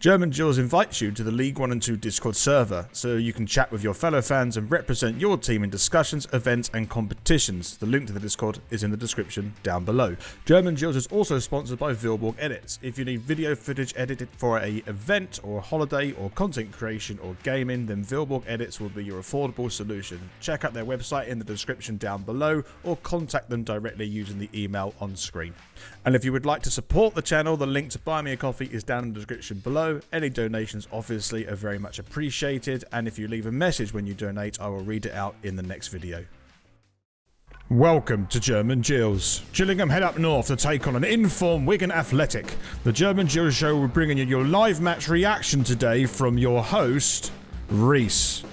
German Gills invites you to the League 1 and 2 Discord server, so you can chat with your fellow fans and represent your team in discussions, events and competitions. The link to the Discord is in the description down below. German Gills is also sponsored by Vilborg Edits. If you need video footage edited for an event or a holiday or content creation or gaming, then Vilborg Edits will be your affordable solution. Check out their website in the description down below or contact them directly using the email on screen. And if you would like to support the channel, the link to buy me a coffee is down in the description below. Any donations obviously are very much appreciated, and if you leave a message when you donate, I will read it out in the next video. Welcome to German Gills. Gillingham head up north to take on an informed Wigan Athletic. The German Gills show will bring in your live match reaction today from your host, Reese.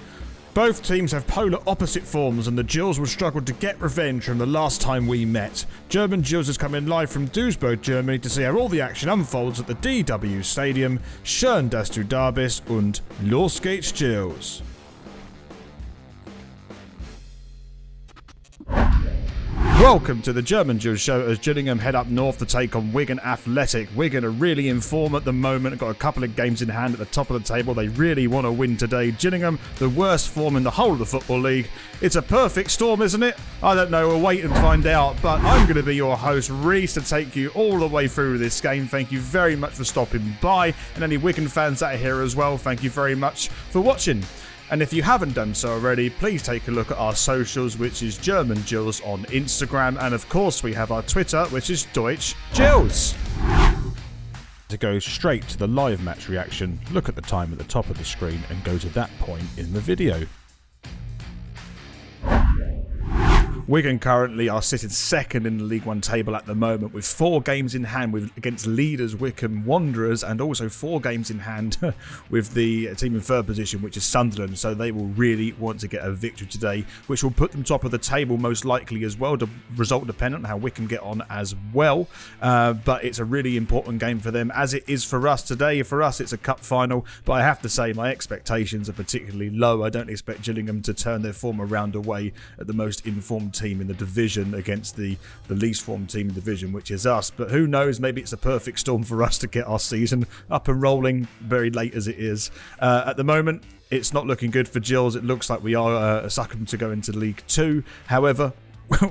Both teams have polar opposite forms, and the Gills will struggle to get revenge from the last time we met. German Gills has come in live from Duisburg, Germany to see how all the action unfolds at the DW Stadium. Schön, dass du da bist und los geht's, Gills. Welcome to the German Gills show as Gillingham head up north to take on Wigan Athletic. Wigan are really in form at the moment, got a couple of games in hand at the top of the table. They really want to win today. Gillingham, the worst form in the whole of the Football League. It's a perfect storm, isn't it? I don't know, we'll wait and find out, but I'm going to be your host, Reese, to take you all the way through this game. Thank you very much for stopping by, and any Wigan fans that are here as well, thank you very much for watching. And if you haven't done so already, please take a look at our socials, which is German Gills on Instagram. And of course, we have our Twitter, which is Deutsch Gills. To go straight to the live match reaction, look at the time at the top of the screen and go to that point in the video. Wigan currently are sitting second in the League 1 table at the moment with 4 games in hand against leaders Wycombe Wanderers, and also 4 games in hand with the team in third position, which is Sunderland. So they will really want to get a victory today, which will put them top of the table most likely as well. The result dependent on how Wycombe get on as well. But it's a really important game for them, as it is for us today. For us, it's a cup final. But I have to say, my expectations are particularly low. I don't expect Gillingham to turn their form around away at the most informed team in the division against the least formed team in the division, which is us. But who knows, maybe it's a perfect storm for us to get our season up and rolling very late as it is. At the moment, it's not looking good for Gills. It looks like we are succumbing to go into League 2. However,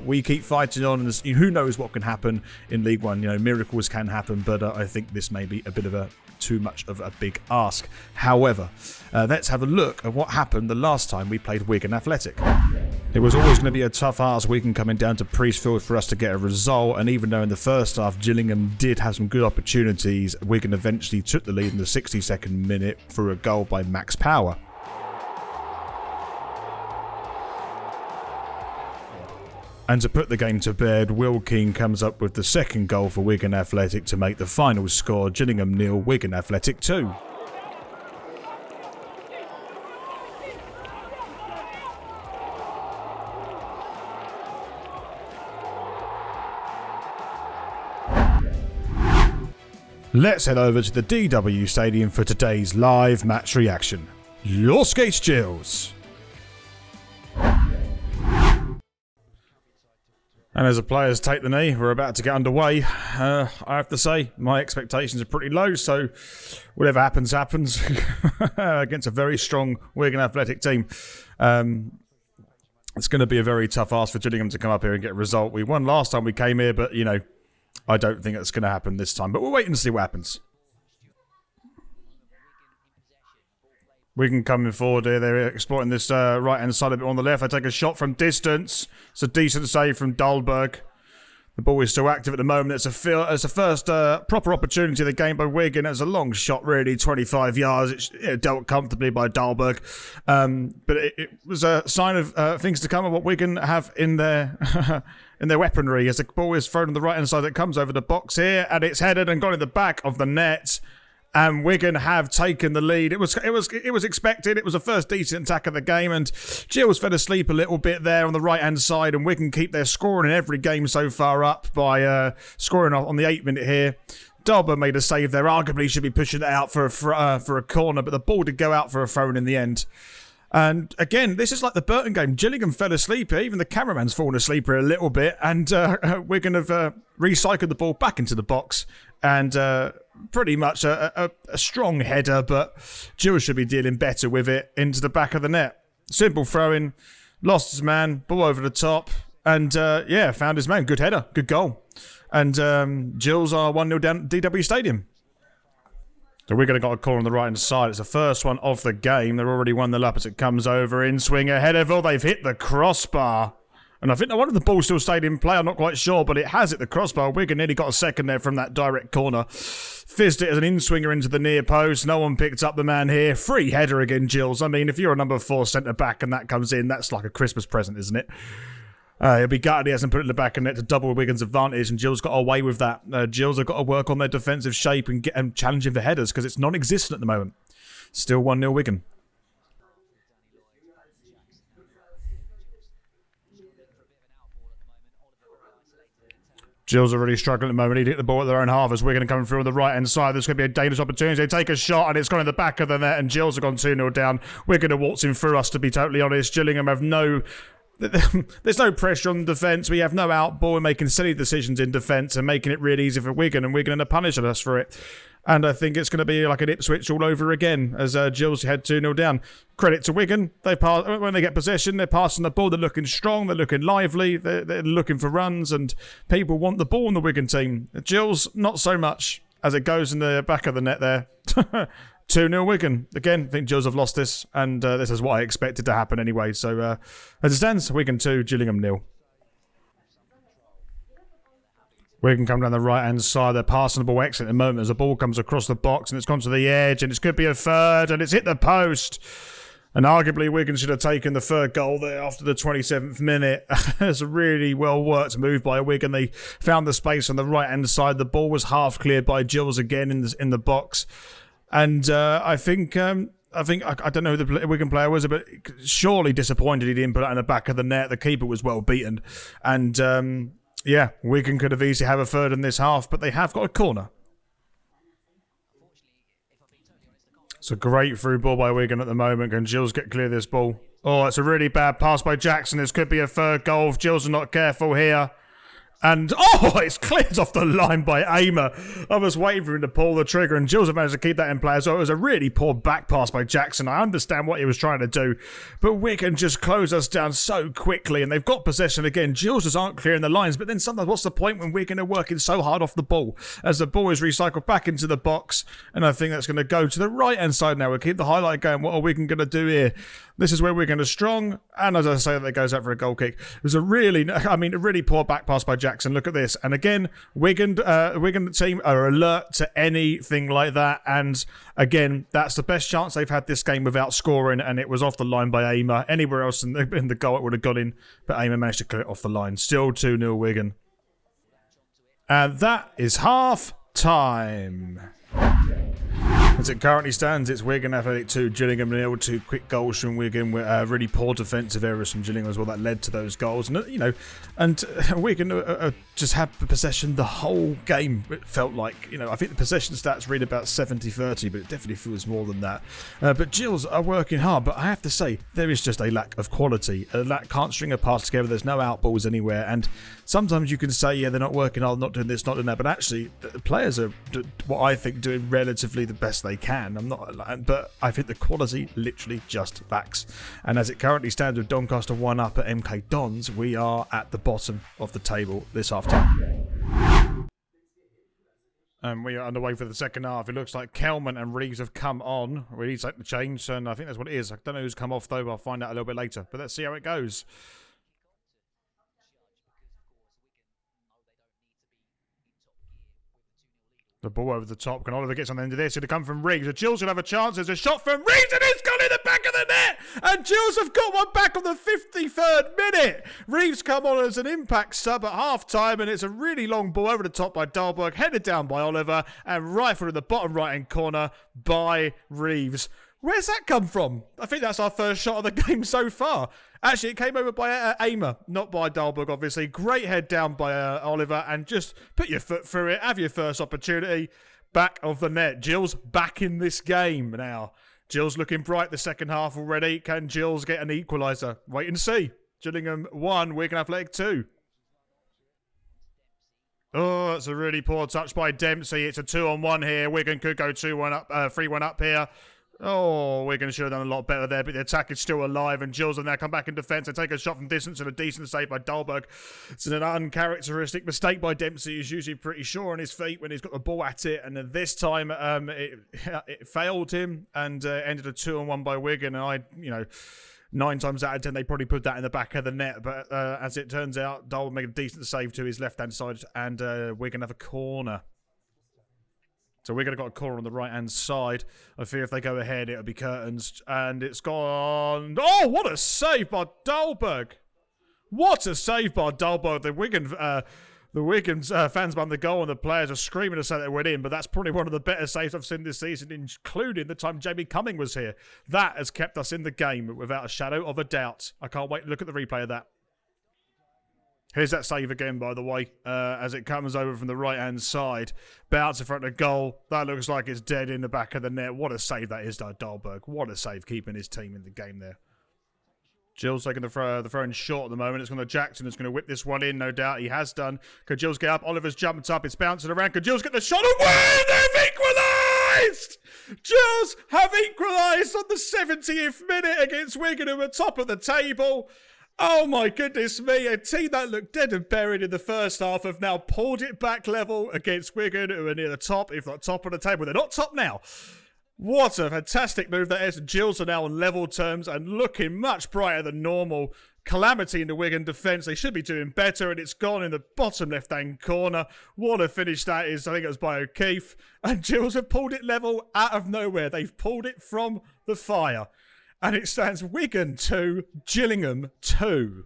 we keep fighting on, and who knows what can happen in League 1. You know, miracles can happen, but I think this may be a bit of too much of a big ask. However, let's have a look at what happened the last time we played Wigan Athletic. It was always going to be a tough ask, Wigan coming down to Priestfield for us to get a result, and even though in the first half Gillingham did have some good opportunities, Wigan eventually took the lead in the 62nd minute through a goal by Max Power. And to put the game to bed, Will Keane comes up with the second goal for Wigan Athletic to make the final score Gillingham 0, Wigan Athletic 2. Let's head over to the DW Stadium for today's live match reaction. Los geht's, Gills! And as the players take the knee, we're about to get underway. I have to say, my expectations are pretty low, so whatever happens, happens. Against a very strong Wigan Athletic team. It's going to be a very tough ask for Gillingham to come up here and get a result. We won last time we came here, but, you know, I don't think it's going to happen this time. But we'll wait and see what happens. Wigan coming forward here. They're exploiting this right-hand side a bit on the left. They take a shot from distance. It's a decent save from Dahlberg. The ball is still active at the moment. It's the first proper opportunity of the game by Wigan. It's a long shot, really, 25 yards. It's dealt comfortably by Dahlberg. But it was a sign of things to come, of what Wigan have in their in their weaponry. As the ball is thrown on the right-hand side, it comes over the box here, and it's headed and gone in the back of the net. And Wigan have taken the lead. It was expected. It was the first decent attack of the game, and Gills fell asleep a little bit there on the right-hand side, and Wigan keep their scoring in every game so far up by scoring on the 8th minute here. Dalber made a save there. Arguably should be pushing it out for a corner, but the ball did go out for a throw-in in the end. And again, this is like the Burton game. Gillingham fell asleep here. Even the cameraman's fallen asleep here a little bit. And Wigan have recycled the ball back into the box. And pretty much a strong header, but Gills should be dealing better with it into the back of the net. Simple throw-in, lost his man, ball over the top, and found his man. Good header, good goal. And Gills are 1-0 down at DW Stadium. So we're going to got a call on the right-hand side. It's the first one of the game. They're already 1-0 up as it comes over in swing ahead of all. They've hit the crossbar. And I think one of the balls still stayed in play. I'm not quite sure, but it has hit the crossbar. Wigan nearly got a second there from that direct corner. Fizzed it as an in-swinger into the near post. No one picked up the man here. Free header again, Gills. I mean, if you're a number 4 centre-back and that comes in, that's like a Christmas present, isn't it? He'll be gutted he hasn't put it in the back of net to double Wigan's advantage, and Gills got away with that. Gills have got to work on their defensive shape and challenging for headers because it's non-existent at the moment. Still 1-0 Wigan. Gills are really struggling at the moment. He hit the ball at their own half as Wigan coming through on the right-hand side. There's going to be a dangerous opportunity. They take a shot and it's gone in the back of the net and Gills have gone 2-0 down. Wigan are waltzing through us, to be totally honest. Gillingham have there's no pressure on the defence. We have no out ball. We're making silly decisions in defence and making it really easy for Wigan, and Wigan are punishing us for it. And I think it's going to be like an Ipswich all over again as Gills head 2-0 down. Credit to Wigan. When they get possession, they're passing the ball. They're looking strong. They're looking lively. They're looking for runs, and people want the ball in the Wigan team. Gills, not so much as it goes in the back of the net there. 2-0 Wigan. Again, I think Gills have lost this, and this is what I expected to happen anyway. So, as it stands, Wigan 2, Gillingham 0. Wigan come down the right-hand side. They're passing the ball exit at the moment as the ball comes across the box, and it's gone to the edge, and it could be a third, and it's hit the post. And arguably, Wigan should have taken the third goal there after the 27th minute. It's a really well-worked move by Wigan. They found the space on the right-hand side. The ball was half cleared by Gills again in the box. And I think I don't know who the Wigan player was, but surely disappointed he didn't put it in the back of the net. The keeper was well beaten. And Wigan could have easily have a third in this half, but they have got a corner. It's a great through ball by Wigan at the moment. Can Gills get clear of this ball? Oh, it's a really bad pass by Jackson. This could be a third goal if Gills are not careful here. And, it's cleared off the line by Aimer. I was waiting for him to pull the trigger, and Gills have managed to keep that in play. So it was a really poor back pass by Jackson. I understand what he was trying to do, but Wigan just close us down so quickly, and they've got possession again. Gills just aren't clearing the lines, but then sometimes what's the point when Wigan are working so hard off the ball as the ball is recycled back into the box, and I think that's going to go to the right-hand side now. We'll keep the highlight going. What are Wigan going to do here? This is where Wigan are strong, and as I say, that goes out for a goal kick. It was a really poor back pass by Jackson. Look at this. And again, Wigan team are alert to anything like that. And again, that's the best chance they've had this game without scoring, and it was off the line by Aimer. Anywhere else in the goal, it would have gone in, but Aimer managed to clear it off the line. Still 2-0 Wigan. And that is half time. As it currently stands, it's Wigan Athletic 2, Gillingham 0. 2 quick goals from Wigan with really poor defensive errors from Gillingham as well that led to those goals. And Wigan just had possession the whole game. It felt like, I think the possession stats read about 70-30, but it definitely feels more than that. But Gills are working hard, but I have to say, there is just a lack of quality. A lack can't string a pass together. There's no out balls anywhere. And sometimes you can say, they're not working hard, not doing this, not doing that. But actually, the players are, what I think, doing relatively the best they can. But I think the quality literally just lacks. And as it currently stands with Doncaster 1 up at MK Dons, we are at the bottom of the table this half time. And we are underway for the second half. It looks like Kelman and Reeves have come on. We need to take the change, and I think that's what it is. I don't know who's come off though, but I'll find out a little bit later. But let's see how it goes. The ball over the top. Can Oliver get something into this? It'll come from Riggs. Gills will have a chance. There's a shot from Riggs, and it's gone in the back of the net. And Gills have got one back on the 53rd minute. Reeves come on as an impact sub at half-time, and it's a really long ball over the top by Dahlberg, headed down by Oliver, and rifled in the bottom right-hand corner by Reeves. Where's that come from? I think that's our first shot of the game so far. Actually, it came over by Aimer, not by Dahlberg, obviously. Great head down by Oliver, and just put your foot through it. Have your first opportunity. Back of the net. Gills back in this game now. Gills looking bright the second half already. Can Gills get an equaliser? Wait and see. Gillingham 1, Wigan Athletic 2. Oh, that's a really poor touch by Dempsey. It's a 2-on-1 here. Wigan could go 2-1 up, 3-1 up here. Oh, Wigan should have done a lot better there, but the attack is still alive, and Gills will now come back in defence and take a shot from distance, and a decent save by Dahlberg. It's an uncharacteristic mistake by Dempsey. He's usually pretty sure on his feet when he's got the ball at it, and this time it failed him and ended a 2-on-1 by Wigan. And 9 times out of 10, they probably put that in the back of the net. But as it turns out, Dahlberg made a decent save to his left-hand side, and Wigan have a corner. So we're going to got a corner on the right-hand side. I fear if they go ahead, it'll be curtains. And it's gone. Oh, what a save by Dahlberg. What a save by Dahlberg. The Wigan fans behind the goal and the players are screaming to say they went in, but that's probably one of the better saves I've seen this season, including the time Jamie Cumming was here. That has kept us in the game without a shadow of a doubt. I can't wait to look at the replay of that. Here's that save again, by the way, as it comes over from the right-hand side. Bounce in front of goal. That looks like it's dead in the back of the net. What a save that is, Dahlberg. What a save, keeping his team in the game there. Gills taking the throw-in short at the moment. It's going to Jackson. It's going to whip this one in, no doubt. He has done. Could Gills get up? Oliver's jumped up. It's bouncing around. Could Gills get the shot away? They've equalised! Gills have equalised on the 70th minute against Wigan, who are top of the table. Oh my goodness me, a team that looked dead and buried in the first half have now pulled it back level against Wigan, who are near the top, if not top of the table. They're not top now. What a fantastic move that is. Gills are now on level terms and looking much brighter than normal. Calamity in the Wigan defence. They should be doing better, and it's gone in the bottom left-hand corner. What a finish that is. I think it was by O'Keefe. And Gills have pulled it level out of nowhere. They've pulled it from the fire. And it stands Wigan 2, Gillingham 2.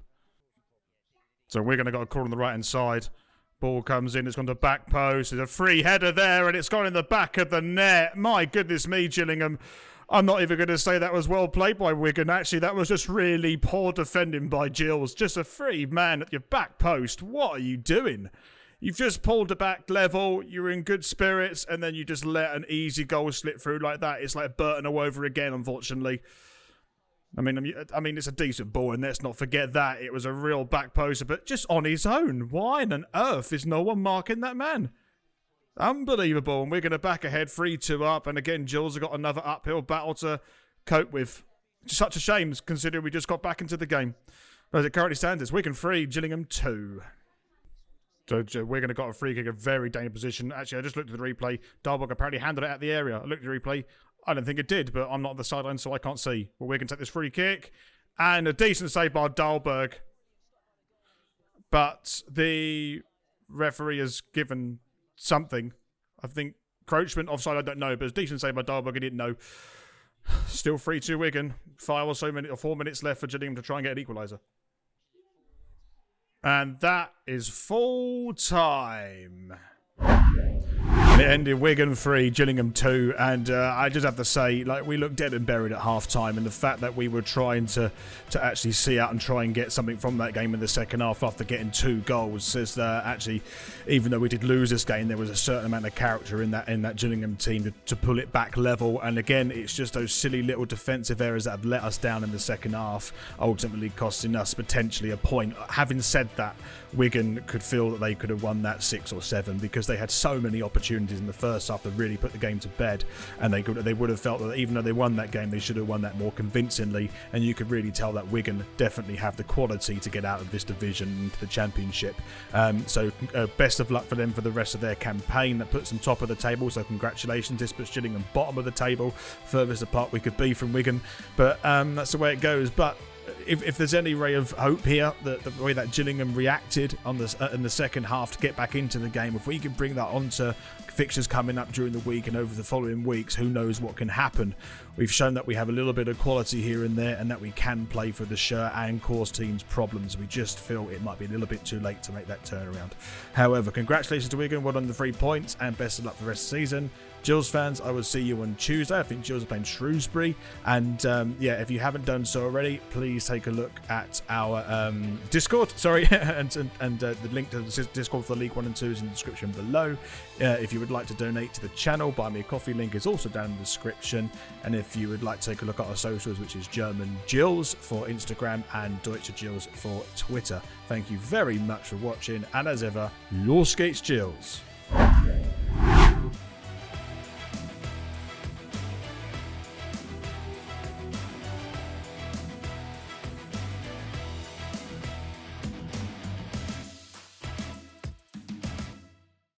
So Wigan have got a corner on the right-hand side. Ball comes in, it's gone to back post. There's a free header there, and it's gone in the back of the net. My goodness me, Gillingham. I'm not even going to say that was well played by Wigan. Actually, that was just really poor defending by Gills. Just a free man at your back post. What are you doing? You've just pulled it back level, you're in good spirits, and then you just let an easy goal slip through like that. It's like Burton all over again, unfortunately. I mean, it's a decent ball, and let's not forget that. It was a real back poster, but just on his own. Why on earth is no one marking that man? Unbelievable. And we're going to back ahead, 3-2 up. And again, Gills have got another uphill battle to cope with. Such a shame, considering we just got back into the game. But as it currently stands, it's Wigan 3, Gillingham 2. So we're going to got a free kick, a very dangerous position. Actually, I just looked at the replay. Dahlberg apparently handled it out of the area. I looked at the replay. I don't think it did, but I'm not on the sideline, so I can't see. Well, we're going to take this free kick. And a decent save by Dahlberg. But the referee has given something. I think encroachment, offside, I don't know. But it's a decent save by Dahlberg, I didn't know. Still 3-2 Wigan. 4 minutes left for Gillingham to try and get an equaliser. And that is full time. It ended Wigan 3, Gillingham 2, and I just have to say, like, we looked dead and buried at half-time, and the fact that we were trying to actually see out and try and get something from that game in the second half after getting 2 goals says that actually, even though we did lose this game, there was a certain amount of character in that Gillingham team to pull it back level. And again, it's just those silly little defensive errors that have let us down in the second half, ultimately costing us potentially a point. Having said that, Wigan could feel that they could have won that 6 or 7 because they had so many opportunities in the first half to really put the game to bed, and they would have felt that even though they won that game, they should have won that more convincingly. And you could really tell that Wigan definitely have the quality to get out of this division into the Championship. So best of luck for them for the rest of their campaign. That puts them top of the table, so congratulations. This puts Gillingham bottom of the table, furthest apart we could be from Wigan, but that's the way it goes. But if there's any ray of hope here, the way that Gillingham reacted in the second half to get back into the game, if we can bring that onto fixtures coming up during the week and over the following weeks, who knows what can happen. We've shown that we have a little bit of quality here and there, and that we can play for the shirt and cause teams problems. We just feel it might be a little bit too late to make that turnaround. However, congratulations to Wigan, well done the 3 points, and best of luck for the rest of the season. Gills fans, I will see you on Tuesday. I think Gills are playing Shrewsbury. And if you haven't done so already, please take a look at our Discord. And the link to the Discord for League 1 and 2 is in the description below. If you would like to donate to the channel, Buy Me a Coffee link is also down in the description. And if you would like to take a look at our socials, which is German Gills for Instagram and Deutsche Gills for Twitter. Thank you very much for watching. And as ever, Los geht's, Gills.